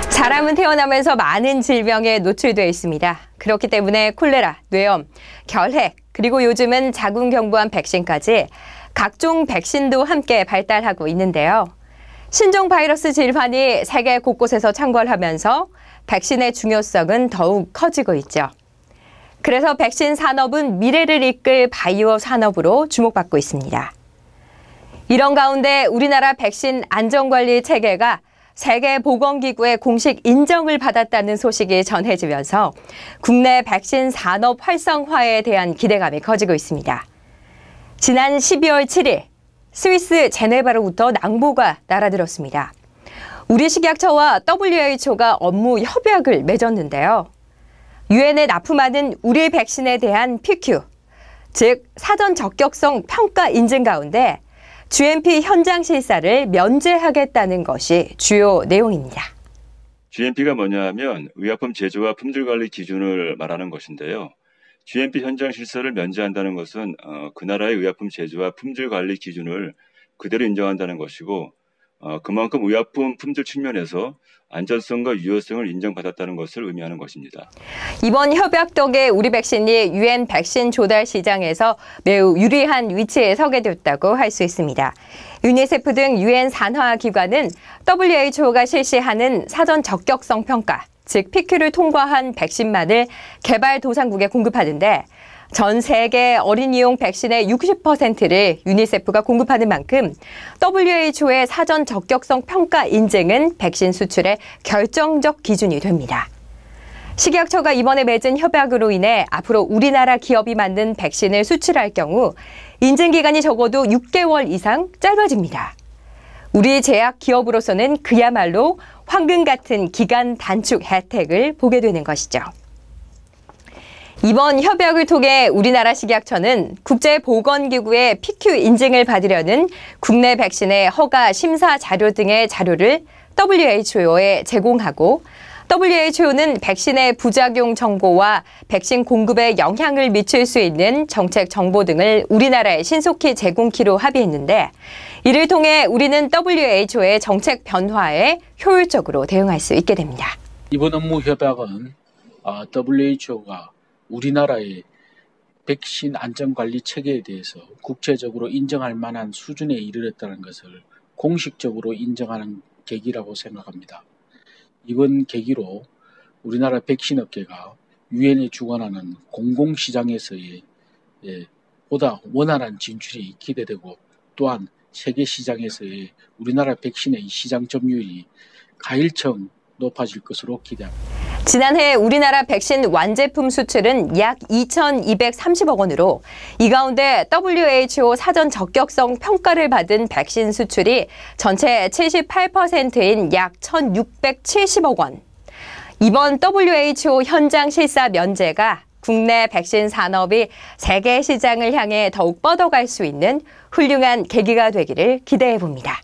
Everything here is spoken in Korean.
사람은 태어나면서 많은 질병에 노출되어 있습니다. 그렇기 때문에 콜레라, 뇌염, 결핵, 그리고 요즘은 자궁경부암 백신까지 각종 백신도 함께 발달하고 있는데요. 신종 바이러스 질환이 세계 곳곳에서 창궐하면서 백신의 중요성은 더욱 커지고 있죠. 그래서 백신 산업은 미래를 이끌 바이오 산업으로 주목받고 있습니다. 이런 가운데 우리나라 백신 안전관리 체계가 세계보건기구의 공식 인정을 받았다는 소식이 전해지면서 국내 백신 산업 활성화에 대한 기대감이 커지고 있습니다. 지난 12월 7일 스위스 제네바로부터 낭보가 날아들었습니다. 우리 식약처와 WHO가 업무 협약을 맺었는데요. 유엔에 납품하는 우리 백신에 대한 PQ, 즉 사전 적격성 평가 인증 가운데 GMP 현장 실사를 면제하겠다는 것이 주요 내용입니다. GMP가 뭐냐 하면 의약품 제조와 품질 관리 기준을 말하는 것인데요. GMP 현장 실사를 면제한다는 것은 그 나라의 의약품 제조와 품질 관리 기준을 그대로 인정한다는 것이고 그만큼 의약품 품질 측면에서 안전성과 유효성을 인정받았다는 것을 의미하는 것입니다. 이번 협약 덕에 우리 백신이 유엔 백신 조달 시장에서 매우 유리한 위치에 서게 됐다고 할 수 있습니다. 유니세프 등 유엔 산하기관은 WHO가 실시하는 사전 적격성 평가, 즉 PQ를 통과한 백신만을 개발도상국에 공급하는데 전 세계 어린이용 백신의 60%를 유니세프가 공급하는 만큼 WHO의 사전 적격성 평가 인증은 백신 수출의 결정적 기준이 됩니다. 식약처가 이번에 맺은 협약으로 인해 앞으로 우리나라 기업이 만든 백신을 수출할 경우 인증 기간이 적어도 6개월 이상 짧아집니다. 우리 제약 기업으로서는 그야말로 황금 같은 기간 단축 혜택을 보게 되는 것이죠. 이번 협약을 통해 우리나라 식약처는 국제보건기구의 PQ 인증을 받으려는 국내 백신의 허가 심사 자료 등의 자료를 WHO에 제공하고 WHO는 백신의 부작용 정보와 백신 공급에 영향을 미칠 수 있는 정책 정보 등을 우리나라에 신속히 제공키로 합의했는데 이를 통해 우리는 WHO의 정책 변화에 효율적으로 대응할 수 있게 됩니다. 이번 업무 협약은 WHO가 우리나라의 백신 안전관리 체계에 대해서 국제적으로 인정할 만한 수준에 이르렀다는 것을 공식적으로 인정하는 계기라고 생각합니다. 이번 계기로 우리나라 백신 업계가 유엔에 주관하는 공공시장에서의 보다 원활한 진출이 기대되고 또한 세계 시장에서의 우리나라 백신의 시장 점유율이 가일청 높아질 것으로 기대합니다. 지난해 우리나라 백신 완제품 수출은 약 2,230억 원으로 이 가운데 WHO 사전 적격성 평가를 받은 백신 수출이 전체 78%인 약 1,670억 원. 이번 WHO 현장 실사 면제가 국내 백신 산업이 세계 시장을 향해 더욱 뻗어갈 수 있는 훌륭한 계기가 되기를 기대해 봅니다.